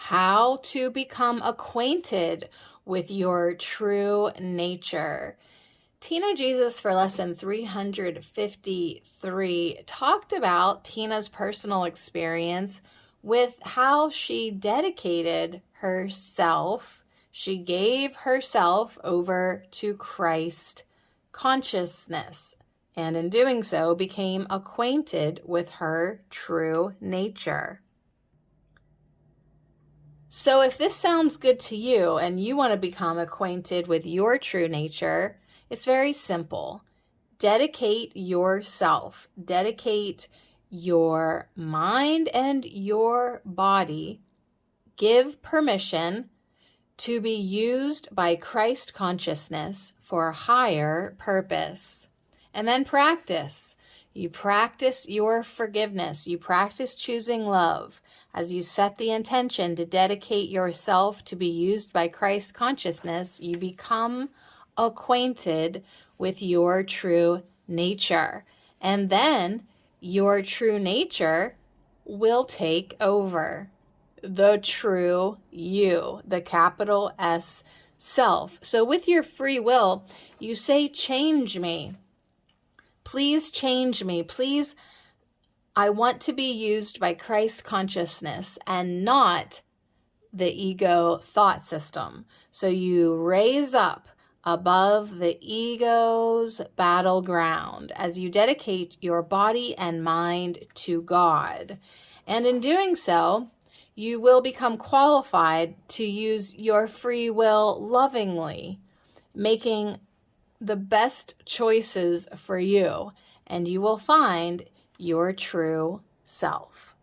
how to become acquainted with your true nature. Tina Jesus for lesson 353 talked about Tina's personal experience with how she dedicated herself. She gave herself over to Christ consciousness, and in doing so became acquainted with her true nature. So if this sounds good to you and you want to become acquainted with your true nature, it's very simple. Dedicate yourself. Dedicate your mind and your body. Give permission to be used by Christ consciousness for a higher purpose. And then practice. You practice your forgiveness. You practice choosing love as you set the intention to dedicate yourself to be used by Christ consciousness. You become acquainted with your true nature. And then your true nature will take over. The true you, the capital S self. So with your free will, you say, change me. Please change me. Please, I want to be used by Christ consciousness and not the ego thought system. So you raise up above the ego's battleground as you dedicate your body and mind to God. And in doing so, you will become qualified to use your free will lovingly, making the best choices for you, and you will find your true self.